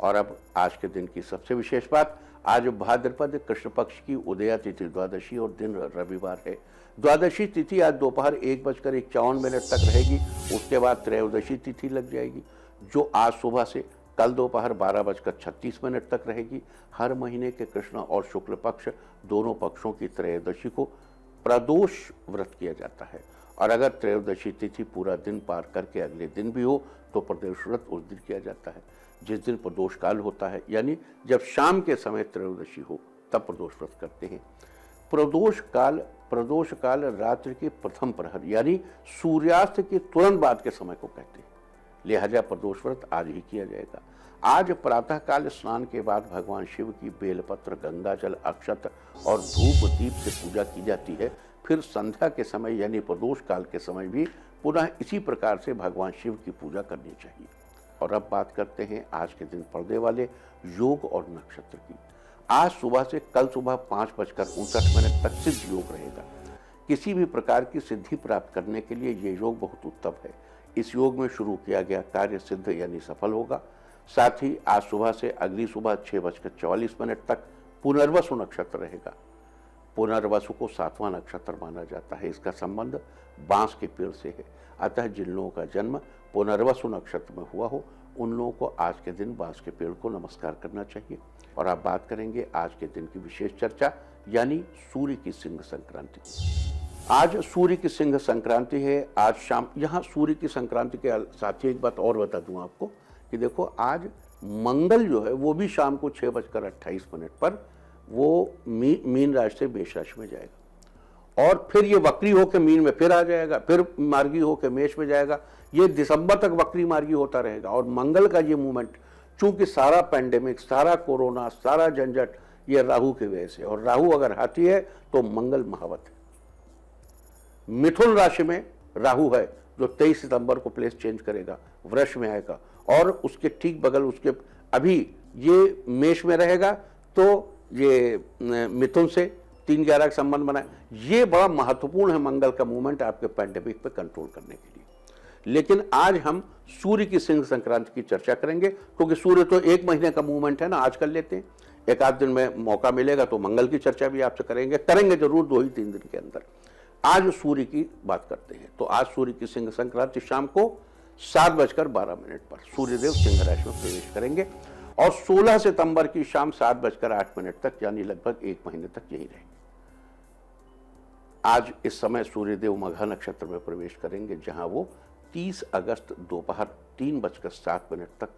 और अब आज के दिन की सबसे विशेष बात, आज भाद्रपद कृष्ण पक्ष की उदया तिथि द्वादशी और दिन रविवार है। द्वादशी तिथि आज दोपहर 1:51 तक रहेगी। उसके बाद त्रयोदशी तिथि लग जाएगी, जो आज सुबह से कल दोपहर 12:36 तक रहेगी। हर महीने के कृष्ण और शुक्ल पक्ष दोनों पक्षों की त्रयोदशी को प्रदोष व्रत किया जाता है, और अगर त्रयोदशी तिथि पूरा दिन पार करके अगले दिन भी हो तो प्रदोष व्रत उस दिन किया जाता है जिस दिन प्रदोष काल होता है, यानी जब शाम के समय त्रयोदशी हो तब प्रदोष व्रत करते हैं। प्रदोष काल रात्रि के प्रथम प्रहर यानी सूर्यास्त के तुरंत बाद के समय को कहते हैं, लिहाजा प्रदोष व्रत आज ही किया जाएगा। आज प्रातः काल स्नान के बाद भगवान शिव की बेलपत्र, गंगाजल, अक्षत और धूप दीप से पूजा की जाती है। फिर संध्या के समय यानी प्रदोष काल के समय भी पुनः इसी प्रकार से भगवान शिव की पूजा करनी चाहिए। और अब बात करते हैं आज के दिन पड़ने वाले योग और नक्षत्र की। आज सुबह से कल सुबह 5:59 तक सिद्ध योग रहेगा। किसी भी प्रकार की सिद्धि प्राप्त करने के लिए ये योग बहुत उत्तम है। इस योग में शुरू किया गया कार्य सिद्ध यानी सफल होगा। साथ ही आज सुबह से अगली सुबह 6:44 तक पुनर्वसु नक्षत्र रहेगा। पुनर्वसु को 7वां नक्षत्र माना जाता है। इसका संबंध बांस के पेड़ से है, अतः जिन लोगों का जन्म पुनर्वसु नक्षत्र में हुआ हो उन लोगों को आज के दिन बांस के पेड़ को नमस्कार करना चाहिए। और आप बात करेंगे आज के दिन की विशेष चर्चा यानी सूर्य की सिंह संक्रांति। आज सूर्य की सिंह संक्रांति है। आज शाम, यहाँ सूर्य की संक्रांति के साथ ही एक बात और बता दूं आपको कि देखो आज मंगल जो है वो भी शाम को 6:28 पर वो मीन राशि से मेष राशि में जाएगा, और फिर ये वक्री होकर मीन में फिर आ जाएगा, फिर मार्गी होकर मेष में जाएगा। ये दिसंबर तक वक्री मार्गी होता रहेगा। और मंगल का ये मूवमेंट, चूंकि सारा पैंडेमिक, सारा कोरोना, सारा झंझट ये राहु की वजह से, और राहु अगर हाथी है तो मंगल महावत है। मिथुन राशि में राहु है जो 23 सितंबर को प्लेस चेंज करेगा, वृष में आएगा, और उसके ठीक बगल उसके अभी ये मेष में रहेगा, तो ये मिथुन से 3-11 का संबंध बनाए। ये बड़ा महत्वपूर्ण है मंगल का मूवमेंट आपके पैंडेमिक पे कंट्रोल करने के लिए। लेकिन आज हम सूर्य की सिंह संक्रांति की चर्चा करेंगे, क्योंकि सूर्य तो 1 महीने का मूवमेंट है ना, आज कर लेते हैं। एक आध दिन में मौका मिलेगा तो मंगल की चर्चा भी आपसे करेंगे जरूर 2-3 दिन के अंदर। आज सूर्य की बात करते हैं। तो आज सूर्य की सिंह संक्रांति शाम को 7:12 पर सूर्यदेव सिंह राशि में प्रवेश करेंगे, और 16 सितंबर की शाम 7:08 तक यानी लगभग 1 महीने तक यही रहेंगे। आज इस समय सूर्यदेव मघा नक्षत्र में प्रवेश करेंगे, जहां वो 30 अगस्त दोपहर 3:07 तक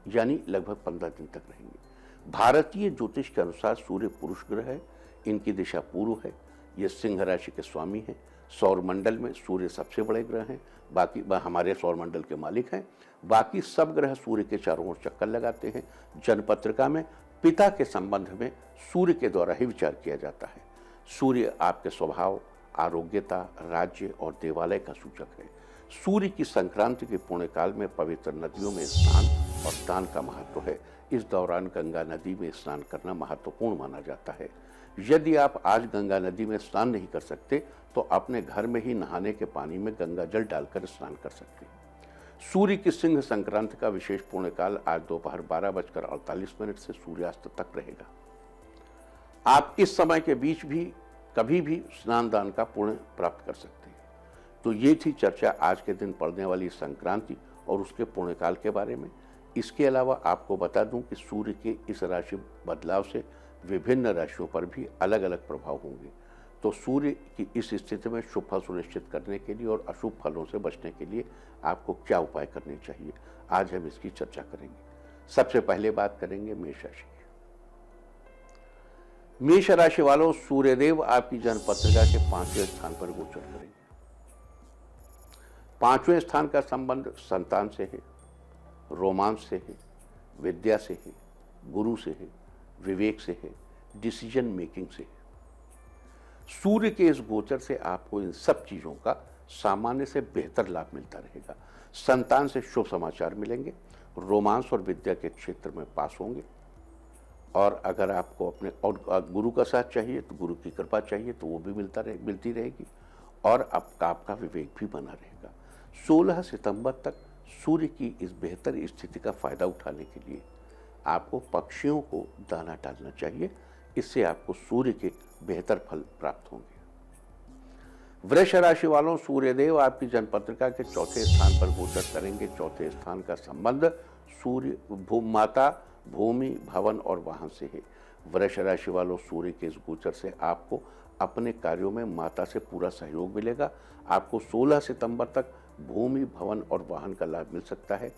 यानी लगभग 15 दिन तक रहेंगे। भारतीय ज्योतिष के अनुसार सूर्य पुरुष ग्रह है, इनकी दिशा पूर्व है, ये सिंह राशि के स्वामी हैं। सौर मंडल में सूर्य सबसे बड़े ग्रह हैं, बाकी हमारे सौर मंडल के मालिक हैं। बाकी सब ग्रह सूर्य के चारों ओर चक्कर लगाते हैं। जनपत्रिका में पिता के संबंध में सूर्य के द्वारा ही विचार किया जाता है। सूर्य आपके स्वभाव, आरोग्यता, राज्य और देवालय का सूचक है। सूर्य की संक्रांति के पुण्य काल में पवित्र नदियों में स्नान और दान का महत्व है। इस दौरान गंगा नदी में स्नान करना महत्वपूर्ण माना जाता है। यदि आप आज गंगा नदी में स्नान नहीं कर सकते तो अपने घर में ही नहाने के पानी में गंगा जल डालकर स्नान कर सकते हैं। सूर्य की सिंह संक्रांति का विशेष पुण्य काल आज दोपहर 12:48 से सूर्यास्त तक रहेगा। आप इस समय के बीच भी कभी भी स्नान दान का पुण्य प्राप्त कर सकते हैं। तो ये थी चर्चा आज के दिन पड़ने वाली संक्रांति और उसके पुण्यकाल के बारे में। इसके अलावा आपको बता दूं कि सूर्य के इस राशि बदलाव से विभिन्न राशियों पर भी अलग अलग प्रभाव होंगे। तो सूर्य की इस स्थिति में शुभ फल सुनिश्चित करने के लिए और अशुभ फलों से बचने के लिए आपको क्या उपाय करने चाहिए, आज हम इसकी चर्चा करेंगे। सबसे पहले बात करेंगे मेष राशि की। मेष राशि वालों, सूर्यदेव आपकी जन्मपत्रिका के 5वें स्थान पर गोचर करेंगे। 5वें स्थान का संबंध संतान से है, रोमांस से है, विद्या से है, गुरु से है, विवेक से है, डिसीजन मेकिंग से है। सूर्य के इस गोचर से आपको इन सब चीजों का सामान्य से बेहतर लाभ मिलता रहेगा। संतान से शुभ समाचार मिलेंगे, रोमांस और विद्या के क्षेत्र में पास होंगे, और अगर आपको अपने और गुरु का साथ चाहिए तो गुरु की कृपा चाहिए तो वो भी मिलती रहेगी, और आपका विवेक भी बना रहेगा। 16 सितंबर तक सूर्य की इस बेहतर स्थिति का फायदा उठाने के लिए आपको पक्षियों को दाना डालना चाहिए। इससे आपको सूर्य के बेहतर फल प्राप्त होंगे। वृष राशि वालों, सूर्यदेव आपकी जन्मपत्रिका के चौथे स्थान पर गोचर करेंगे। चौथे स्थान का संबंध सूर्य, माता, भूमि, भवन और वाहन से है। वृष राशि वालों, सूर्य के इस गोचर से आपको अपने कार्यों में माता से पूरा सहयोग मिलेगा। आपको 16 सितंबर तक भूमि, भवन और वाहन का लाभ मिल सकता है।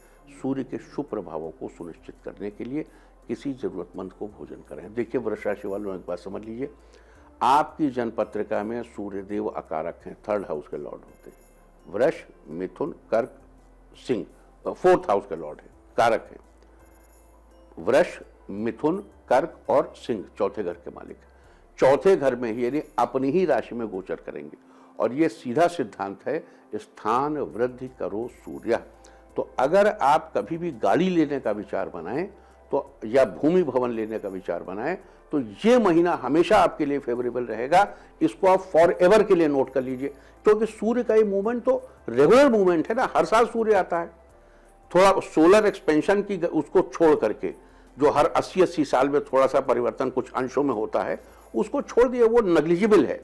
सूर्य के शुभ प्रभावों को सुनिश्चित करने के लिए किसी जरूरतमंद को भोजन करें। देखिए वृष राशि वालों, एक बात समझ लीजिए, आपकी जन्मपत्रिका में सूर्यदेव अकारक हैं, 3rd हाउस के लॉर्ड होते हैं। वृष, मिथुन, कर्क, सिंह 4th हाउस के लॉर्ड है, कारक है। वृष, मिथुन, कर्क और सिंह चौथे घर के मालिक है। चौथे घर में ही यानी अपनी ही राशि में गोचर करेंगे। और ये सीधा सिद्धांत है, स्थान वृद्धि करो सूर्य। तो अगर आप कभी भी गाड़ी लेने का विचार बनाएं तो या भूमि भवन लेने का विचार बनाएं तो ये महीना हमेशा आपके लिए फेवरेबल रहेगा। इसको आप फॉर एवर के लिए नोट कर लीजिए, क्योंकि सूर्य का ये मूवमेंट तो रेगुलर मूवमेंट है ना, हर साल सूर्य आता है। थोड़ा सोलर एक्सपेंशन की उसको छोड़ करके, जो हर 80-80 साल में थोड़ा सा परिवर्तन कुछ अंशों में होता है, उसको छोड़ दिए, वो नेग्लिजिबल है।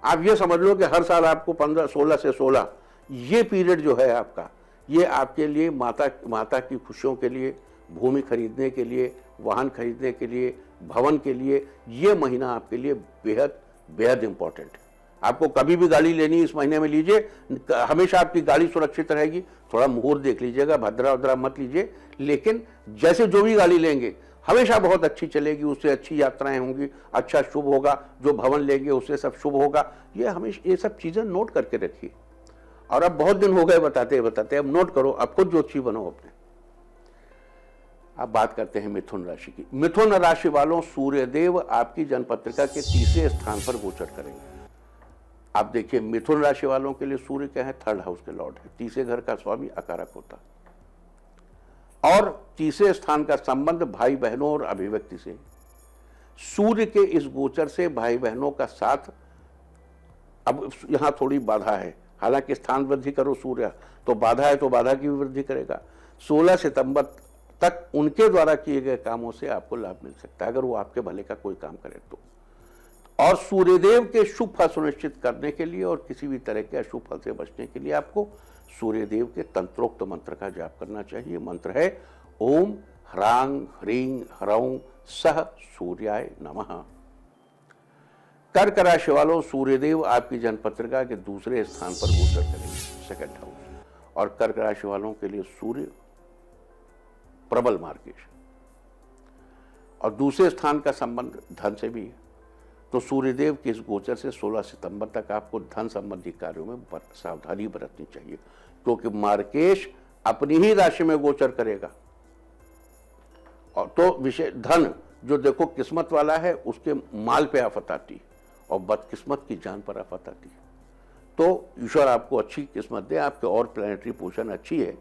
आप ये समझ लो कि हर साल आपको 16 से 16 ये पीरियड जो है आपका, ये आपके लिए माता की खुशियों के लिए, भूमि खरीदने के लिए, वाहन खरीदने के लिए, भवन के लिए, ये महीना आपके लिए बेहद बेहद इंपॉर्टेंट है। आपको कभी भी गाड़ी लेनी इस महीने में लीजिए, हमेशा आपकी गाड़ी सुरक्षित रहेगी। थोड़ा मुहूर्त देख लीजिएगा, भद्रा उद्रा मत लीजिए, लेकिन जैसे जो भी गाड़ी लेंगे हमेशा बहुत अच्छी चलेगी, उससे अच्छी यात्राएं होंगी, अच्छा शुभ होगा। जो भवन लेंगे उससे सब शुभ होगा। ये हमेशा ये सब चीजें नोट करके रखिए। और अब बहुत दिन हो गए बताते अब नोट करो, अब खुद ज्योतिषी बनो अपने। अब बात करते हैं मिथुन राशि की। मिथुन राशि वालों, सूर्यदेव आपकी जन्मपत्रिका के 3रे स्थान पर गोचर करेंगे। आप देखिए मिथुन राशि वालों के लिए सूर्य क्या है, 3rd हाउस के लॉर्ड है, 3रे घर का स्वामी अकारक होता है। और 3रे स्थान का संबंध भाई बहनों और अभिव्यक्ति से। सूर्य के इस गोचर से भाई बहनों का साथ, अब यहां थोड़ी बाधा है, हालांकि स्थान वृद्धि करो सूर्य, तो बाधा है तो बाधा की भी वृद्धि करेगा। 16 सितंबर तक उनके द्वारा किए गए कामों से आपको लाभ मिल सकता है, अगर वो आपके भले का कोई काम करे तो। और सूर्यदेव के शुभ फल सुनिश्चित करने के लिए और किसी भी तरह के अशुभ फल से बचने के लिए आपको सूर्यदेव के तंत्रोक्त मंत्र का जाप करना चाहिए। मंत्र है ओम ह्रांग ह्रीं ह्रौं सह सूर्याय नमः। कर्क राशि वालों, सूर्यदेव आपकी जन्मपत्रिका के 2रे स्थान पर गोचर करेंगे, 2nd हाउस। और कर्क राशि वालों के लिए सूर्य प्रबल मार्गेश और 2रे स्थान का संबंध धन से भी है। तो सूर्यदेव के इस गोचर से 16 सितंबर तक आपको धन संबंधी कार्यों में सावधानी बरतनी चाहिए, क्योंकि मार्केश अपनी ही राशि में गोचर करेगा। और तो विषय धन जो देखो किस्मत वाला है उसके माल पे आफत आती है और बदकिस्मत की जान पर आफत आती है। तो ईश्वर आपको अच्छी किस्मत दे, आपके और प्लैनेटरी पोजीशन अच्छी है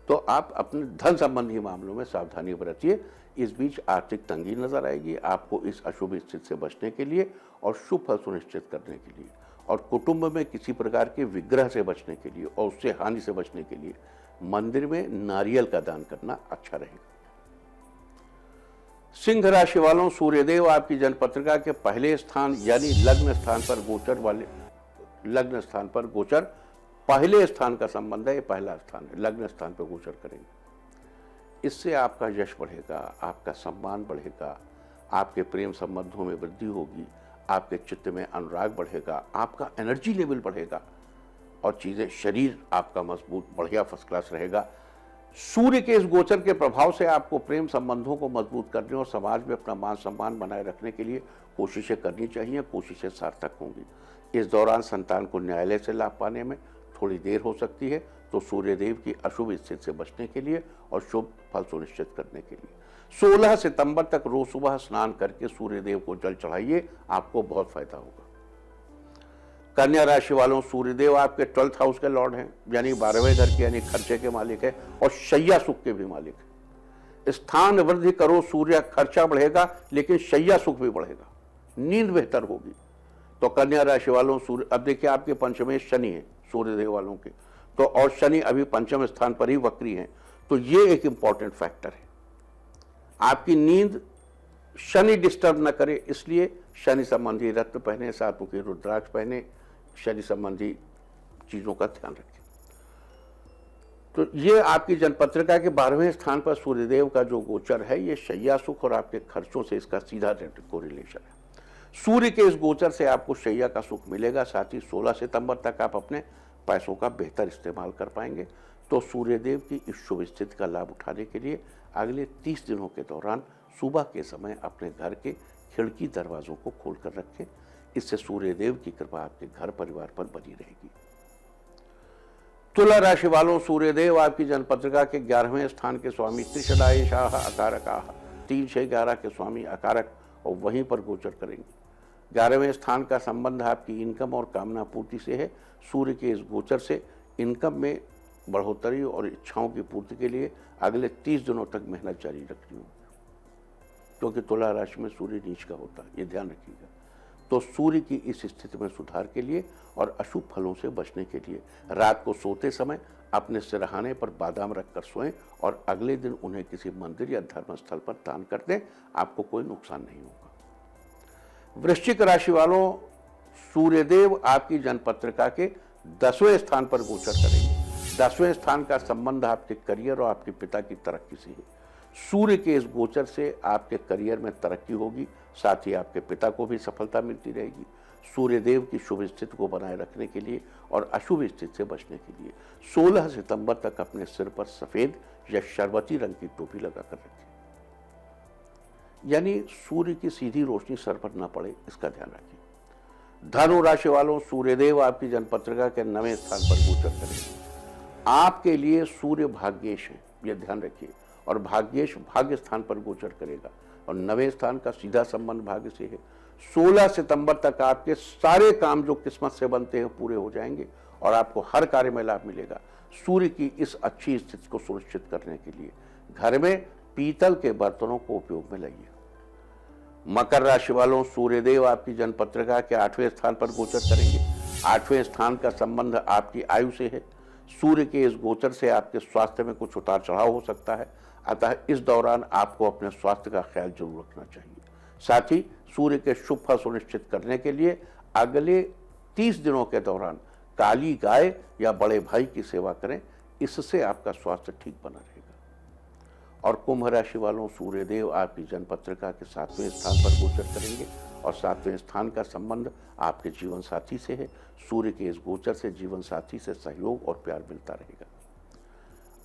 तो आप अपने धन संबंधी मामलों में सावधानी बरतिए। इस बीच आर्थिक तंगी नजर आएगी। आपको इस अशुभ स्थिति से बचने के लिए और शुभ फल सुनिश्चित करने के लिए और कुटुंब में किसी प्रकार के विग्रह से बचने के लिए और उससे हानि से बचने के लिए मंदिर में नारियल का दान करना अच्छा रहेगा। सिंह राशि वालों, सूर्यदेव आपकी जन्मपत्रिका के पहले स्थान यानी लग्न स्थान पर गोचर पहले स्थान का संबंध है, ये पहला स्थान है, लग्न स्थान पर गोचर करेंगे। इससे आपका यश बढ़ेगा, आपका सम्मान बढ़ेगा, आपके प्रेम संबंधों में वृद्धि होगी, आपके चित्त में अनुराग बढ़ेगा, आपका एनर्जी लेवल बढ़ेगा और चीजें, शरीर आपका मजबूत बढ़िया फर्स्ट क्लास रहेगा। सूर्य के इस गोचर के प्रभाव से आपको प्रेम संबंधों को मजबूत करने और समाज में अपना मान सम्मान बनाए रखने के लिए कोशिशें करनी चाहिए, कोशिशें सार्थक होंगी। इस दौरान संतान को न्यायालय से लाभ पाने में थोड़ी देर हो सकती है, तो सूर्यदेव की अशुभ स्थिति से बचने के लिए और शुभ फल सुनिश्चित करने के लिए 16 सितंबर तक रोज सुबह स्नान करके सूर्यदेव को जल चढ़ाइए, आपको बहुत फायदा होगा। कन्या राशि वालों, सूर्यदेव आपके 12th हाउस के लॉर्ड हैं, यानी 12वें घर के यानी खर्चे के मालिक है और शैया सुख के भी मालिक है। स्थान वृद्धि करो सूर्य, खर्चा बढ़ेगा लेकिन शैया सुख भी बढ़ेगा, नींद बेहतर होगी। तो कन्या राशि वालों सूर्य, अब देखिए आपके पंचमेश शनि है सूर्यदेव वालों के, तो और शनि अभी पंचम स्थान पर ही वक्री हैं, तो ये एक इंपॉर्टेंट फैक्टर है। आपकी नींद शनि डिस्टर्ब न करे, इसलिए शनि संबंधी रत्न पहने, सातमुखी रुद्राक्ष पहने, शनि संबंधी चीजों का ध्यान रखें। तो ये आपकी जन्मपत्रिका के 12वें स्थान पर सूर्यदेव का जो गोचर है, ये शैया सुख और आपके खर्चों से इसका सीधा कोरिलेशन है। सूर्य के इस गोचर से आपको शैया का सुख मिलेगा, साथ ही 16 सितंबर तक आप अपने पैसों का बेहतर इस्तेमाल कर पाएंगे। तो सूर्यदेव की इस शुभ स्थिति का लाभ उठाने के लिए अगले 30 दिनों के दौरान सुबह के समय अपने घर के खिड़की दरवाजों को खोलकर रखें। इससे सूर्यदेव की कृपा आपके घर परिवार पर बनी रहेगी। तुला राशि वालों, सूर्यदेव आपकी जन्मपत्रिका के 11वें स्थान के स्वामी त्रिशदायशाह अकारकाः, 3, 6, 11 के स्वामी अकारक और वहीं पर गोचर करेंगे। 11वें स्थान का संबंध आपकी इनकम और कामना पूर्ति से है। सूर्य के इस गोचर से इनकम में बढ़ोतरी और इच्छाओं की पूर्ति के लिए अगले 30 दिनों तक मेहनत जारी रखनी होगी, क्योंकि तुला राशि में सूर्य नीच का होता है, ये ध्यान रखिएगा। तो सूर्य की इस स्थिति में सुधार के लिए और अशुभ फलों से बचने के लिए रात को सोते समय अपने सिरहाने पर बादाम रखकर सोएं और अगले दिन उन्हें किसी मंदिर या धर्म स्थल पर दान कर दें, आपको कोई नुकसान नहीं होगा। वृश्चिक राशि वालों, सूर्यदेव आपकी जन्मपत्रिका के 10वें स्थान पर गोचर करेंगे। 10वें स्थान का संबंध आपके करियर और आपके पिता की तरक्की से है। सूर्य के इस गोचर से आपके करियर में तरक्की होगी, साथ ही आपके पिता को भी सफलता मिलती रहेगी। सूर्यदेव की शुभ स्थिति को बनाए रखने के लिए और अशुभ स्थिति से बचने के लिए 16 सितंबर तक अपने सिर पर सफेद या शरबती रंग की टोपी लगाकर रखें, यानी सूर्य की सीधी रोशनी सर पर न पड़े, इसका ध्यान रखें। धनु राशि वालों, सूर्यदेव आपकी जन्मपत्रिका के 9वें स्थान पर गोचर करेंगे। आपके लिए सूर्य भाग्येश है, यह ध्यान रखिए, और भाग्येश भाग्य स्थान पर गोचर करेगा और 9वें स्थान का सीधा संबंध भाग्य से है। 16 सितंबर तक आपके सारे काम जो किस्मत से बनते हैं पूरे हो जाएंगे और आपको हर कार्य में लाभ मिलेगा। सूर्य की इस अच्छी स्थिति को सुनिश्चित करने के लिए घर में पीतल के बर्तनों को उपयोग में लाइए। मकर राशि वालों, सूर्यदेव आपकी जन्मपत्रिका के 8वें स्थान पर गोचर करेंगे। 8वें स्थान का संबंध आपकी आयु से है। सूर्य के इस गोचर से आपके स्वास्थ्य में कुछ उतार चढ़ाव हो सकता है, अतः इस दौरान आपको अपने स्वास्थ्य का ख्याल जरूर रखना चाहिए। साथ ही सूर्य के शुभ फल सुनिश्चित करने के लिए अगले 30 दिनों के दौरान काली गाय या बड़े भाई की सेवा करें, इससे आपका स्वास्थ्य ठीक बना रहेगा। और कुंभ राशि वालों, सूर्यदेव आपकी जन्मपत्रिका के 7वें स्थान पर गोचर करेंगे और 7वें स्थान का संबंध आपके जीवन साथी से है। सूर्य के इस गोचर से जीवन साथी से सहयोग और प्यार मिलता रहेगा।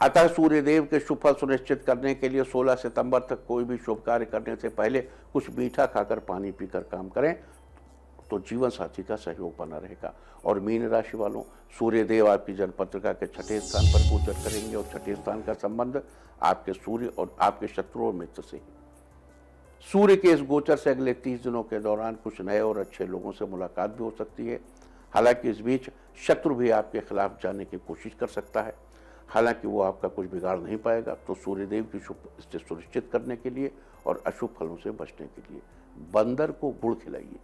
अतः सूर्यदेव के शुभ फल सुनिश्चित करने के लिए 16 सितंबर तक कोई भी शुभ कार्य करने से पहले कुछ मीठा खाकर पानी पीकर काम करें, तो जीवन साथी का सहयोग बना रहेगा। और मीन राशि वालों, सूर्यदेव आपकी जन्मपत्रिका के 6ठे स्थान पर गोचर करेंगे और 6ठे स्थान का संबंध आपके सूर्य और आपके शत्रु और मित्र से। सूर्य के इस गोचर से अगले 30 दिनों के दौरान कुछ नए और अच्छे लोगों से मुलाकात भी हो सकती है। हालांकि इस बीच शत्रु भी आपके खिलाफ जाने की कोशिश कर सकता है, हालांकि वो आपका कुछ बिगाड़ नहीं पाएगा। तो सूर्यदेव की शुभ स्थिति सुनिश्चित करने के लिए और अशुभ फलों से बचने के लिए बंदर को गुड़ खिलाइए,